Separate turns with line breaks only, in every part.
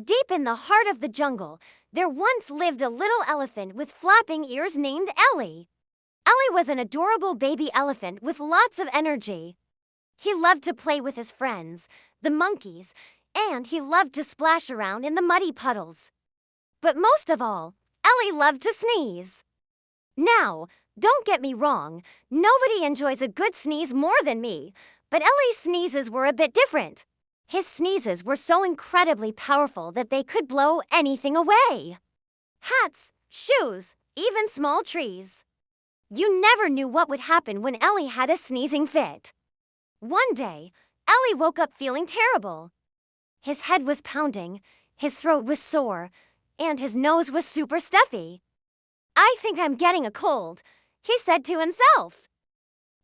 Deep in the heart of the jungle, there once lived a little elephant with flapping ears named Ellie. Ellie was an adorable baby elephant with lots of energy. He loved to play with his friends, the monkeys, and he loved to splash around in the muddy puddles. But most of all, Ellie loved to sneeze. Now, don't get me wrong, nobody enjoys a good sneeze more than me, but Ellie's sneezes were a bit different. His sneezes were so incredibly powerful that they could blow anything away. Hats, shoes, even small trees. You never knew what would happen when Ellie had a sneezing fit. One day, Ellie woke up feeling terrible. His head was pounding, his throat was sore, and his nose was super stuffy. "I think I'm getting a cold," he said to himself.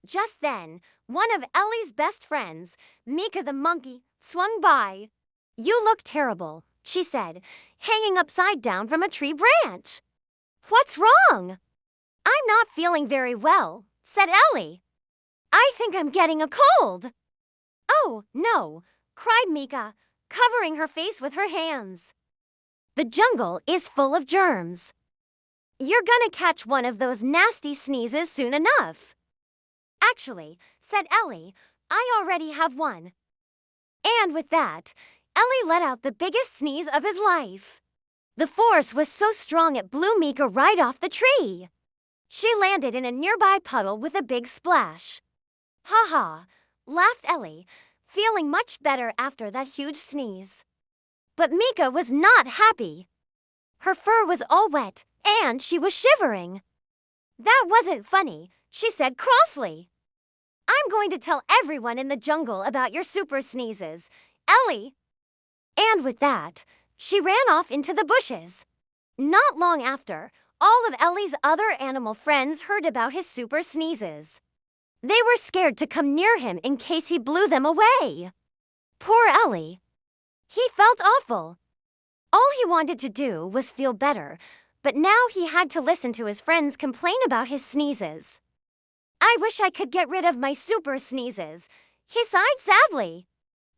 Just then, one of Ellie's best friends, Mika the monkey, swung by. "You look terrible," she said, hanging upside down from a tree branch. "What's wrong?" "I'm not feeling very well," said Ellie. "I think I'm getting a cold." "Oh, no," cried Mika, covering her face with her hands. "The jungle is full of germs. You're gonna catch one of those nasty sneezes soon enough." "Actually," said Ellie, "I already have one." And with that, Ellie let out the biggest sneeze of his life. The force was so strong it blew Mika right off the tree. She landed in a nearby puddle with a big splash. "Ha ha," laughed Ellie, feeling much better after that huge sneeze. But Mika was not happy. Her fur was all wet, and she was shivering. "That wasn't funny," she said crossly. "I'm going to tell everyone in the jungle about your super sneezes, Ellie." And with that, she ran off into the bushes. Not long after, all of Ellie's other animal friends heard about his super sneezes. They were scared to come near him in case he blew them away. Poor Ellie. He felt awful. All he wanted to do was feel better, but now he had to listen to his friends complain about his sneezes. "I wish I could get rid of my super sneezes," he sighed sadly.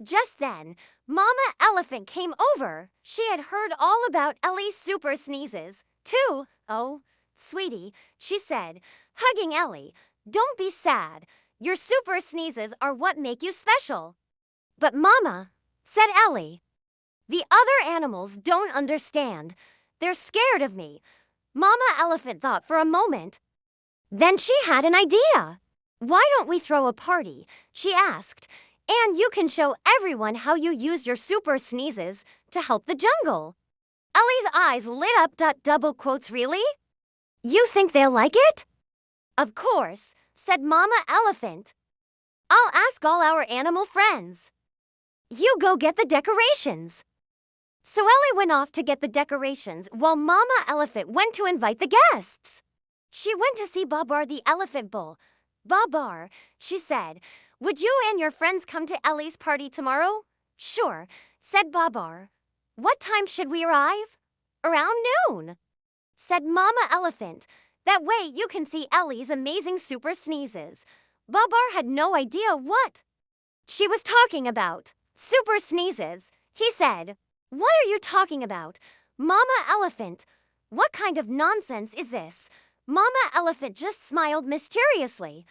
Just then, Mama Elephant came over. She had heard all about Ellie's super sneezes, too. "Oh, sweetie," she said, hugging Ellie, "don't be sad. Your super sneezes are what make you special." "But Mama," said Ellie, "the other animals don't understand. They're scared of me." Mama Elephant thought for a moment. Then she had an idea. "Why don't we throw a party?" she asked, "and you can show everyone how you use your super sneezes to help the jungle." Ellie's eyes lit up. Double quotes, really? "You think they'll like it?" "Of course," said Mama Elephant. "I'll ask all our animal friends. You go get the decorations." So Ellie went off to get the decorations while Mama Elephant went to invite the guests. She went to see Babar the elephant bull. "Babar," she said, "would you and your friends come to Ellie's party tomorrow?" "Sure," said Babar. "What time should we arrive?" "Around noon," said Mama Elephant. "That way you can see Ellie's amazing super sneezes." Babar had no idea what she was talking about. "Super sneezes," he said. "What are you talking about, Mama Elephant? What kind of nonsense is this?" Mama Elephant just smiled mysteriously.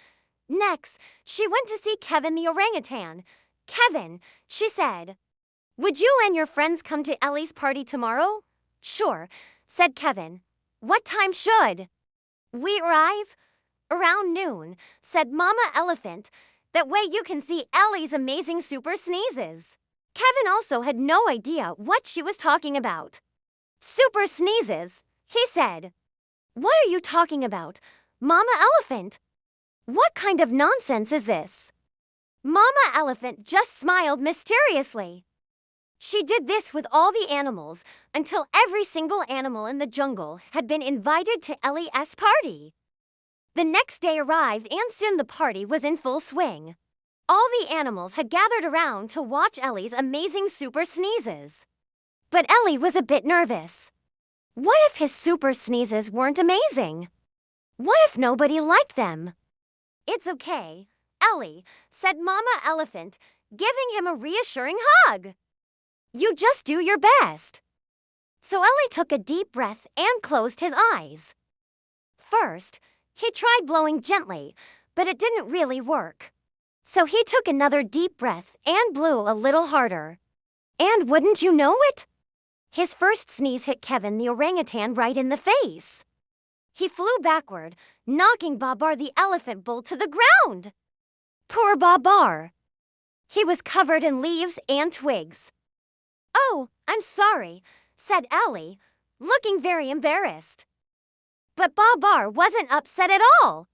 Next, she went to see Kevin the orangutan. "Kevin," she said, "would you and your friends come to Ellie's party tomorrow?" "Sure," said Kevin. "What time should we arrive?" "Around noon," said Mama Elephant. "That way you can see Ellie's amazing super sneezes." Kevin also had no idea what she was talking about. "Super sneezes," he said. "What are you talking about, Mama Elephant? What kind of nonsense is this?" Mama Elephant just smiled mysteriously. She did this with all the animals until every single animal in the jungle had been invited to Ellie's party. The next day arrived and soon the party was in full swing. All the animals had gathered around to watch Ellie's amazing super sneezes. But Ellie was a bit nervous. What if his super sneezes weren't amazing? What if nobody liked them? "It's okay, Ellie," said Mama Elephant, giving him a reassuring hug. You just do your best. So Ellie took a deep breath and closed his eyes. First, he tried blowing gently, but it didn't really work. So he took another deep breath and blew a little harder. And wouldn't you know it? His first sneeze hit Kevin the orangutan right in the face. He flew backward, knocking Babar the elephant bull to the ground. Poor Babar. He was covered in leaves and twigs. "Oh, I'm sorry," said Ellie, looking very embarrassed. But Babar wasn't upset at all.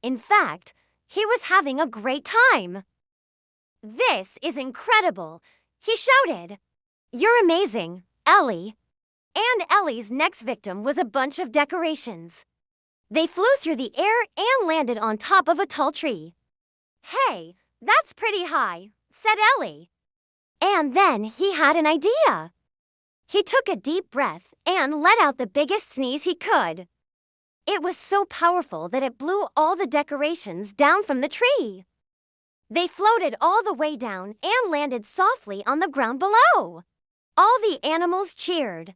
In fact, he was having a great time. "This is incredible," he shouted. "You're amazing, Ellie." And Ellie's next victim was a bunch of decorations. They flew through the air and landed on top of a tall tree. "Hey, that's pretty high," said Ellie. And then he had an idea. He took a deep breath and let out the biggest sneeze he could. It was so powerful that it blew all the decorations down from the tree. They floated all the way down and landed softly on the ground below. All the animals cheered.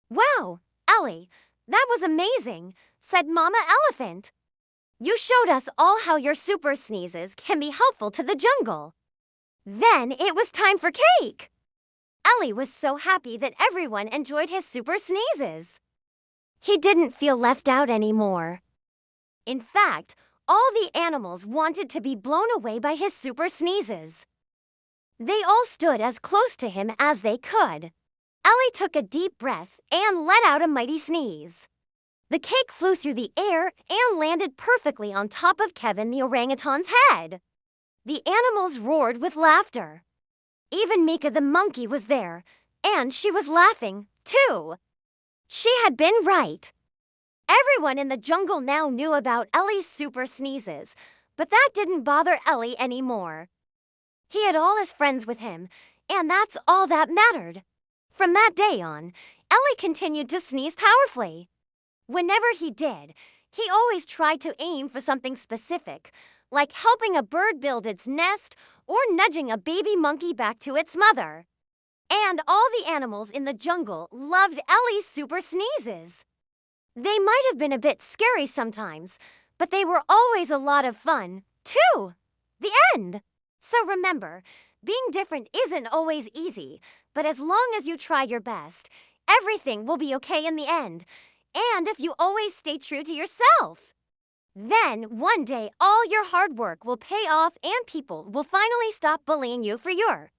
"Wow, Ellie, that was amazing," said Mama Elephant. "You showed us all how your super sneezes can be helpful to the jungle." Then it was time for cake. Ellie was so happy that everyone enjoyed his super sneezes. He didn't feel left out anymore. In fact, all the animals wanted to be blown away by his super sneezes. They all stood as close to him as they could. Ellie took a deep breath and let out a mighty sneeze. The cake flew through the air and landed perfectly on top of Kevin the orangutan's head. The animals roared with laughter. Even Mika the monkey was there, and she was laughing, too. She had been right. Everyone in the jungle now knew about Ellie's super sneezes, but that didn't bother Ellie anymore. He had all his friends with him, and that's all that mattered. From that day on, Ellie continued to sneeze powerfully. Whenever he did, he always tried to aim for something specific, like helping a bird build its nest or nudging a baby monkey back to its mother. And all the animals in the jungle loved Ellie's super sneezes. They might have been a bit scary sometimes, but they were always a lot of fun, too. The end. So remember, being different isn't always easy, but as long as you try your best, everything will be okay in the end. And if you always stay true to yourself, then one day all your hard work will pay off and people will finally stop bullying you for your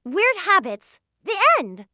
weird habits. The end.